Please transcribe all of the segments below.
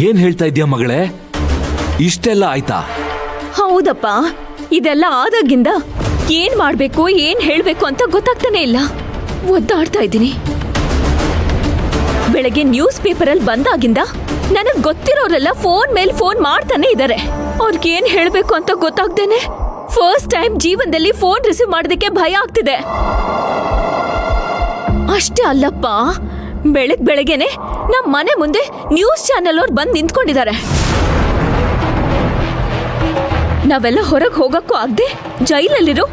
ಏನ್ ಹೇಳ್ತಾ ಇದ್ಯಾ ಮಗಳೇ? ಇಷ್ಟೆಲ್ಲ ಆಯ್ತಾ? ಹೌದಪ್ಪ, ಇದೆಲ್ಲ ಆದಾಗಿಂದ ಏನ್ ಮಾಡ್ಬೇಕು ಏನ್ ಹೇಳ್ಬೇಕು ಅಂತ ಗೊತ್ತಾಗ್ತಾನೆ ಇಲ್ಲ. ಒದ್ದಾಡ್ತಾ ಇದ್ದೀನಿ. ಬೆಳಗ್ಗೆ ನ್ಯೂಸ್ ಪೇಪರ್ ಅಲ್ಲಿ ಬಂದಾಗಿಂದ ನನಗ್ ಗೊತ್ತಿರೋರೆಲ್ಲ ಫೋನ್ ಮೇಲ್ ಫೋನ್ ಮಾಡ್ತಾನೆ ಇದಾರೆ. ಅವ್ರಿಗೇನ್ ಹೇಳ್ಬೇಕು ಅಂತ ಗೊತ್ತಾಗ್ದೇನೆ ಫಸ್ಟ್ ಟೈಮ್ ಜೀವನದಲ್ಲಿ ಫೋನ್ ರಿಸೀವ್ ಮಾಡೋದಕ್ಕೆ ಭಯ ಆಗ್ತಿದೆ. ಅಷ್ಟೇ ಅಲ್ಲಪ್ಪ, ಬೆಳಗ್ಗೆನೆ ನಮ್ಮ ಮನೆ ಮುಂದೆ ನ್ಯೂಸ್ ಚಾನೆಲ್ ಅವ್ರು ಬಂದು ನಿಂತ್ಕೊಂಡಿದ್ದಾರೆ. ನಾವೆಲ್ಲ ಹೊರಗೆ ಹೋಗಕ್ಕೂ ಆಗದೆ ಜೈಲಲ್ಲಿರೋ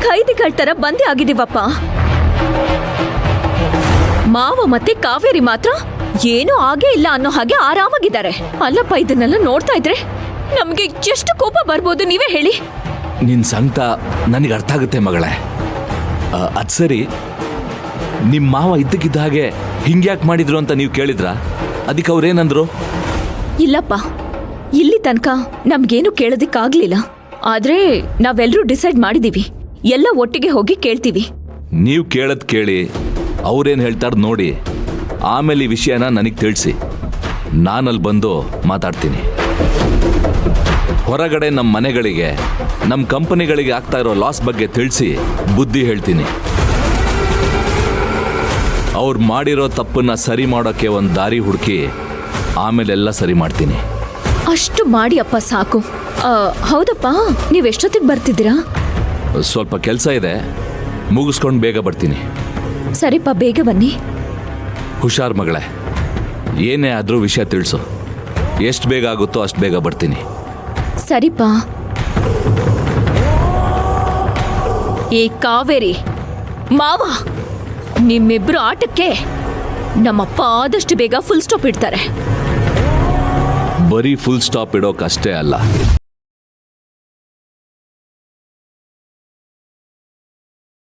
ಖೈದಿಗಳ ತರ ಬಂದೇ ಆಗಿದೀವಪ್ಪ. ಮಾವ ಮತ್ತೆ ಕಾವೇರಿ ಮಾತ್ರ ಏನೂ ಆಗೇ ಇಲ್ಲ ಅನ್ನೋ ಹಾಗೆ ಆರಾಮಾಗಿದ್ದಾರೆ. ಅಲ್ಲಪ್ಪ, ಇದನ್ನೆಲ್ಲ ನೋಡ್ತಾ ಇದ್ರೆ ನಮ್ಗೆ ಎಷ್ಟು ಕೋಪ ಬರ್ಬೋದು ನೀವೇ ಹೇಳಿ. ನಿನ್ ಸಂಕಟ ನನಗೆ ಅರ್ಥ ಆಗುತ್ತೆ ಮಗಳೇ. ಅದ್ ಸರಿ, ನಿಮ್ ಮಾವ ಇದ್ದಕ್ಕಿದ್ದ ಹಾಗೆ ಹಿಂಗ್ಯಾಕ್ ಮಾಡಿದ್ರು ಅಂತ ನೀವು ಕೇಳಿದ್ರ? ಅದಕ್ಕೆ ಅವ್ರೇನಂದ್ರು? ಇಲ್ಲಪ್ಪ, ಇಲ್ಲಿ ತನಕ ನಮ್ಗೇನು ಕೇಳೋದಿಕ್ಕಾಗ್ಲಿಲ್ಲ. ಆದ್ರೆ ನಾವೆಲ್ಲರೂ ಡಿಸೈಡ್ ಮಾಡಿದೀವಿ, ಎಲ್ಲ ಒಟ್ಟಿಗೆ ಹೋಗಿ ಕೇಳ್ತೀವಿ. ನೀವು ಕೇಳದ್ ಕೇಳಿ ಅವ್ರೇನ್ ಹೇಳ್ತಾರ ನೋಡಿ, ಆಮೇಲೆ ಈ ವಿಷಯನ ನನಗೆ ತಿಳಿಸಿ. ನಾನಲ್ಲಿ ಬಂದು ಮಾತಾಡ್ತೀನಿ. ಹೊರಗಡೆ ನಮ್ಮ ಮನೆಗಳಿಗೆ, ನಮ್ಮ ಕಂಪನಿಗಳಿಗೆ ಆಗ್ತಾ ಇರೋ ಲಾಸ್ ಬಗ್ಗೆ ತಿಳಿಸಿ ಬುದ್ಧಿ ಹೇಳ್ತೀನಿ. ಅವ್ರು ಮಾಡಿರೋ ತಪ್ಪನ್ನ ಸರಿ ಮಾಡೋಕ್ಕೆ ಒಂದು ದಾರಿ ಹುಡುಕಿ ಆಮೇಲೆಲ್ಲ ಸರಿ ಮಾಡ್ತೀನಿ. ಅಷ್ಟು ಮಾಡಿ ಅಪ್ಪ ಸಾಕು. ಹೌದಪ್ಪ, ನೀವೆಷ್ಟೊತ್ತಿಗೆ ಬರ್ತಿದ್ದೀರಾ? ಸ್ವಲ್ಪ ಕೆಲಸ ಇದೆ, ಮುಗಿಸ್ಕೊಂಡು ಬೇಗ ಬರ್ತೀನಿ. ಸರಿಪ್ಪ, ಬೇಗ ಬನ್ನಿ. ಹುಷಾರ್ ಮಗಳೇ. ಏನೇ ಆದರೂ ವಿಷಯ ತಿಳಿಸು. ಎಷ್ಟು ಬೇಗ ಆಗುತ್ತೋ ಅಷ್ಟು ಬೇಗ ಬರ್ತೀನಿ. ಸರಿಪ್ಪ. ಏ ಕಾವೇರಿ, ಮಾವ, ನಿಮ್ಮಿಬ್ರು ಆಟಕ್ಕೆ ನಮ್ಮಪ್ಪ ಆದಷ್ಟು ಬೇಗ ಫುಲ್ ಸ್ಟಾಪ್ ಇಡ್ತಾರೆ. ಬರೀ ಫುಲ್ ಸ್ಟಾಪ್ ಇಡೋಕಷ್ಟೇ ಅಲ್ಲ,